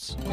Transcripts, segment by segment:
Psalms.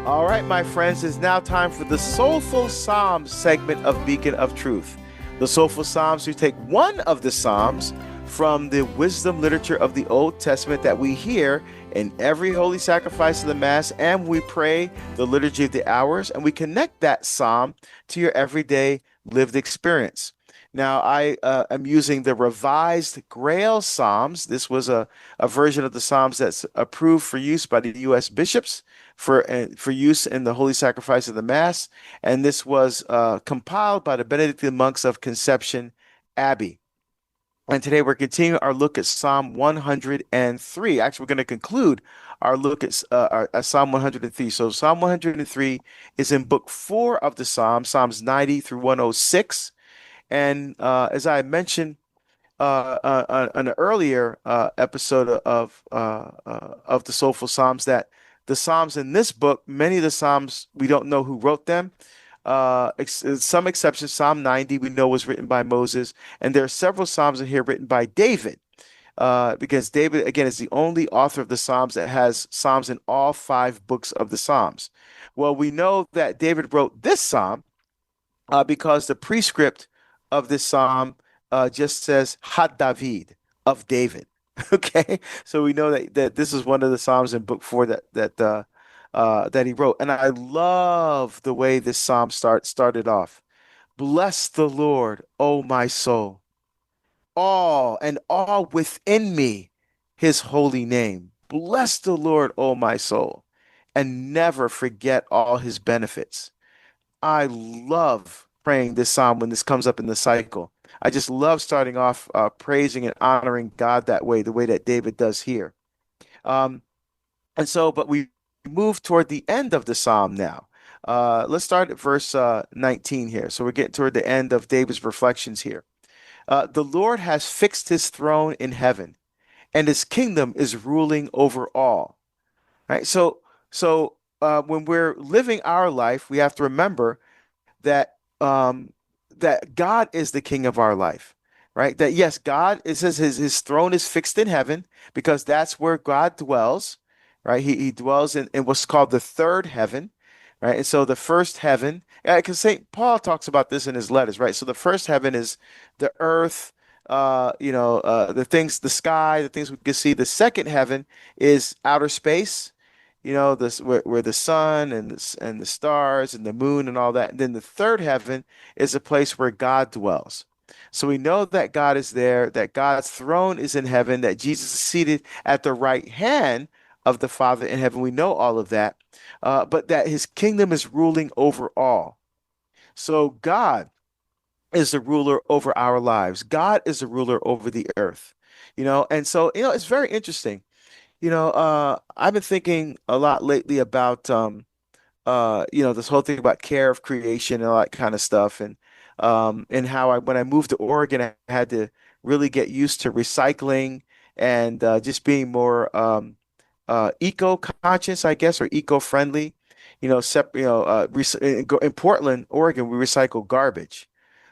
All right, my friends, it's now time for the Soulful Psalms segment of Beacon of Truth. The Soulful Psalms, we take one of the Psalms from the wisdom literature of the Old Testament that we hear in every holy sacrifice of the Mass, and we pray the Liturgy of the Hours, and we connect that Psalm to your everyday lived experience. Now, I am using the Revised Grail Psalms. This was a version of the Psalms that's approved for use by the U.S. bishops for use in the holy sacrifice of the Mass, and this was compiled by the Benedictine monks of Conception Abbey. And today we're continuing our look at Psalm 103. Actually, we're going to conclude our look at Psalm 103. So Psalm 103 is in book 4 of the Psalms, Psalms 90 through 106. And as I mentioned on an earlier episode of the Soulful Psalms, that the Psalms in this book, many of the Psalms, we don't know who wrote them. Some exceptions, Psalm 90 we know was written by Moses, and there are several Psalms in here written by David, because David, again, is the only author of the Psalms that has Psalms in all 5 books of the Psalms. Well, we know that David wrote this Psalm because the prescript of this psalm just says Had David, of David. Okay, so we know that this is one of the psalms in book 4 that he wrote, and I love the way this psalm started off. Bless the Lord, O my soul, all within me, His holy name. Bless the Lord, O my soul, and never forget all His benefits. I love praying this psalm when this comes up in the cycle. I just love starting off praising and honoring God that way, the way that David does here. Um, but we move toward the end of the psalm now. Let's start at verse 19 here. So we're getting toward the end of David's reflections here. The Lord has fixed his throne in heaven, and his kingdom is ruling over all. Right? So when we're living our life, we have to remember that that God is the king of our life, right? That yes, God, it says his throne is fixed in heaven because that's where God dwells, right? He dwells in what's called the third heaven, right? And so the first heaven, because Saint Paul talks about this in his letters, right? So the first heaven is the earth, the things, the sky, the things we can see. The second heaven is outer space, this where the sun and the stars and the moon and all that. And then the third heaven is a place where God dwells. So we know that God is there, that God's throne is in heaven, that Jesus is seated at the right hand of the Father in heaven. We know all of that, but that his kingdom is ruling over all. So God is the ruler over our lives. God is the ruler over the earth. And so, it's very interesting. I've been thinking a lot lately about this whole thing about care of creation and all that kind of stuff, and how when I moved to Oregon, I had to really get used to recycling and just being more eco-conscious, I guess, or eco-friendly. In Portland, Oregon, we recycle garbage.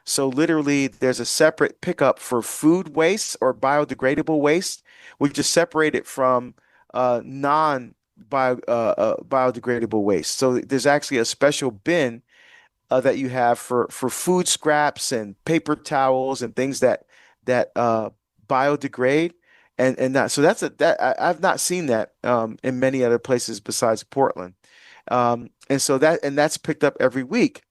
So literally, there's a separate pickup for food waste or biodegradable waste. We just separate it from biodegradable waste. So there's actually a special bin that you have for food scraps and paper towels and things that biodegrade, and that so that's a that I've not seen that in many other places besides Portland. And that's picked up every week.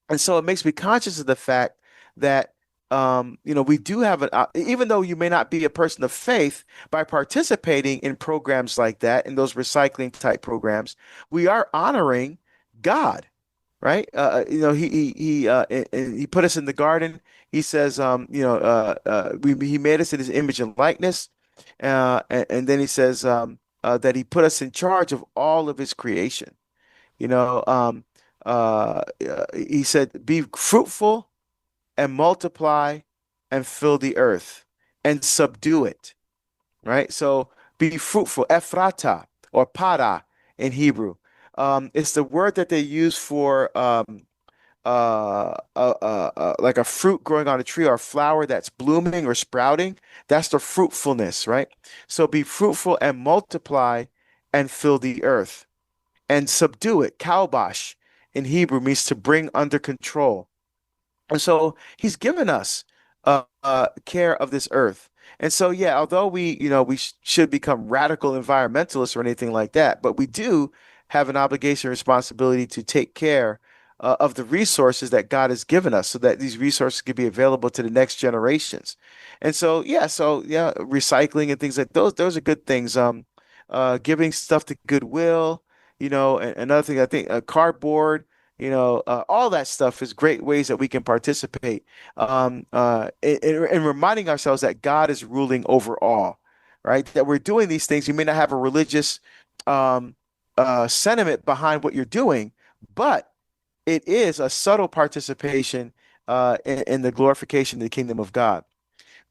And so it makes me conscious of the fact that we do have even though you may not be a person of faith, by participating in programs like that, in those recycling type programs, we are honoring God, right? He put us in the garden. He says, he made us in his image and likeness, and then he says that he put us in charge of all of his creation. You know, he said, "Be fruitful and multiply and fill the earth and subdue it." Right? So be fruitful, ephrata or para in Hebrew. It's the word that they use for like a fruit growing on a tree or a flower that's blooming or sprouting. That's the fruitfulness, right? So be fruitful and multiply and fill the earth and subdue it. Kalbash in Hebrew means to bring under control. And so he's given us care of this earth. And so, yeah, although we should become radical environmentalists or anything like that, but we do have an obligation and responsibility to take care of the resources that God has given us so that these resources can be available to the next generations. And so, yeah, recycling and things like those are good things. Giving stuff to Goodwill, and another thing, I think cardboard, all that stuff is great ways that we can participate in reminding ourselves that God is ruling over all, right? That we're doing these things. You may not have a religious um, sentiment behind what you're doing, but it is a subtle participation in the glorification of the kingdom of God.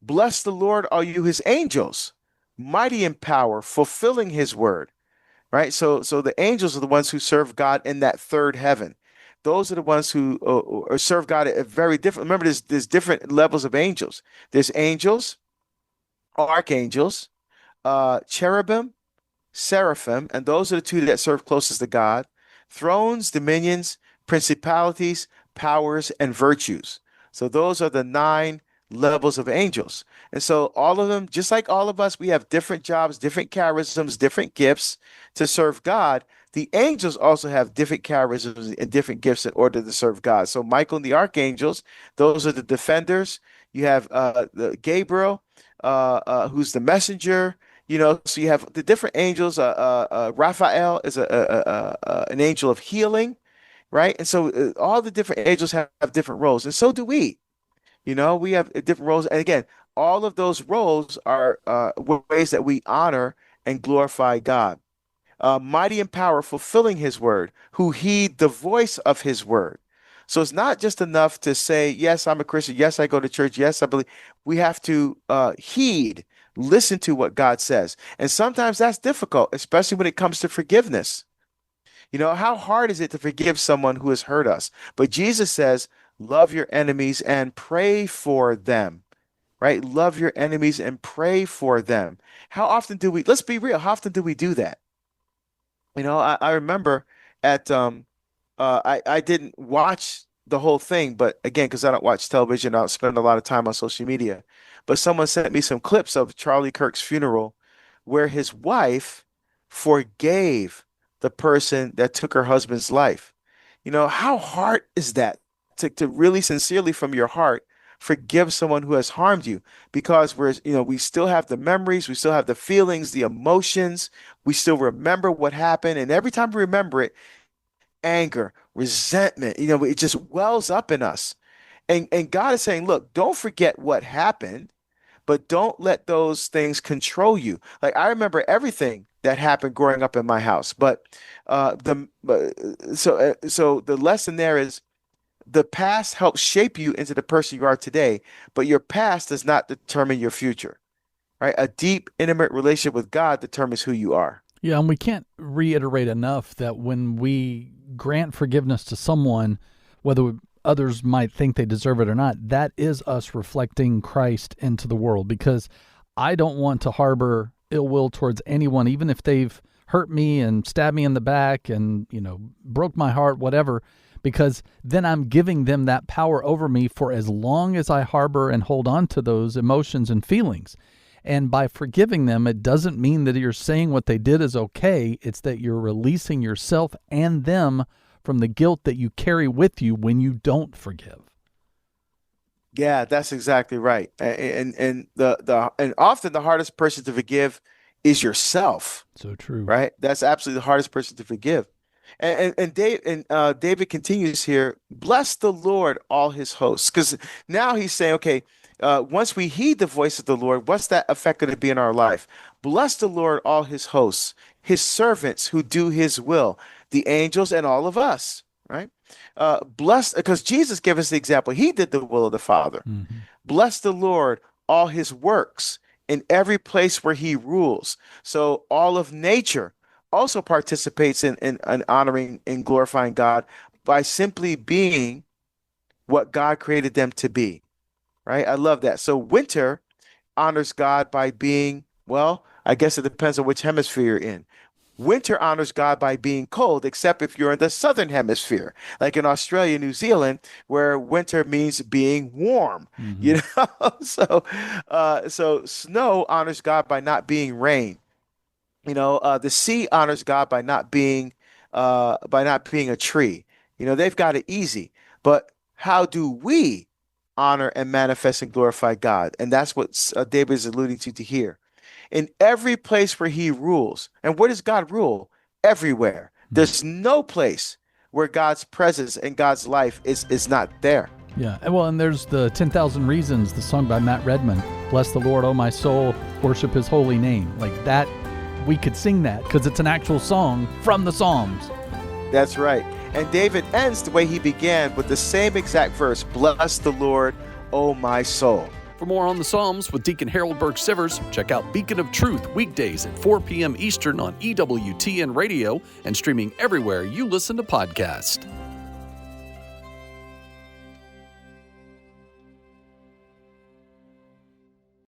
Bless the Lord, all you his angels, mighty in power, fulfilling his word, right? So the angels are the ones who serve God in that third heaven. Those are the ones who serve God at very different. Remember, there's different levels of angels. There's angels, archangels, cherubim, seraphim, and those are the two that serve closest to God. Thrones, dominions, principalities, powers, and virtues. So those are the nine levels of angels. And so all of them, just like all of us, we have different jobs, different charisms, different gifts to serve God. The angels also have different charisms and different gifts in order to serve God. So Michael and the archangels, those are the defenders. You have the Gabriel, who's the messenger. So you have the different angels. Raphael is an angel of healing, right? And so all the different angels have different roles, and so do we. We have different roles, and again, all of those roles are ways that we honor and glorify God. Mighty in power, fulfilling His word, who heed the voice of His word. So it's not just enough to say, yes, I'm a Christian. Yes, I go to church. Yes, I believe. We have to heed, listen to what God says. And sometimes that's difficult, especially when it comes to forgiveness. How hard is it to forgive someone who has hurt us? But Jesus says, love your enemies and pray for them, right? Love your enemies and pray for them. How often do we, let's be real, how often do we do that? I remember at I didn't watch the whole thing, but again, because I don't watch television, I don't spend a lot of time on social media. But someone sent me some clips of Charlie Kirk's funeral where his wife forgave the person that took her husband's life. How hard is that to really sincerely from your heart forgive someone who has harmed you? Because we still have the memories, we still have the feelings, the emotions, we still remember what happened. And every time we remember it, anger, resentment, it just wells up in us. And God is saying, look, don't forget what happened, but don't let those things control you. Like I remember everything that happened growing up in my house, but so the lesson there is the past helps shape you into the person you are today, but your past does not determine your future, right? A deep, intimate relationship with God determines who you are. Yeah, and we can't reiterate enough that when we grant forgiveness to someone, whether others might think they deserve it or not, that is us reflecting Christ into the world. Because I don't want to harbor ill will towards anyone, even if they've hurt me and stabbed me in the back and, broke my heart, whatever, because then I'm giving them that power over me for as long as I harbor and hold on to those emotions and feelings. And by forgiving them, it doesn't mean that you're saying what they did is okay. It's that you're releasing yourself and them from the guilt that you carry with you when you don't forgive. Yeah, that's exactly right. And often the hardest person to forgive is yourself, So true. right? That's absolutely the hardest person to forgive. And David continues here, bless the Lord, all his hosts. Because now he's saying, okay, once we heed the voice of the Lord, what's that effect going to be in our life? Bless the Lord, all his hosts, his servants who do his will, the angels and all of us, right? Bless, because Jesus gave us the example. He did the will of the Father. Mm-hmm. Bless the Lord, all his works, in every place where he rules. So all of nature also participates in honoring and glorifying God by simply being what God created them to be, right? I love that. So winter honors God by being, well, I guess it depends on which hemisphere you're in. Winter honors God by being cold, except if you're in the southern hemisphere, like in Australia, New Zealand, where winter means being warm. You know, so snow honors God by not being rain. The sea honors God by not being a tree. They've got it easy. But how do we honor and manifest and glorify God? And that's what David is alluding to here. In every place where he rules. And where does God rule? Everywhere. There's no place where God's presence and God's life is not there. Yeah, and there's the 10,000 Reasons, the song by Matt Redman. Bless the Lord, O my soul, worship his holy name. Like that, we could sing that because it's an actual song from the Psalms. That's right. And David ends the way he began with the same exact verse, bless the Lord, O my soul. For more on the Psalms with Deacon Harold Burke-Sivers, check out Beacon of Truth weekdays at 4 p.m. Eastern on EWTN Radio and streaming everywhere you listen to podcasts.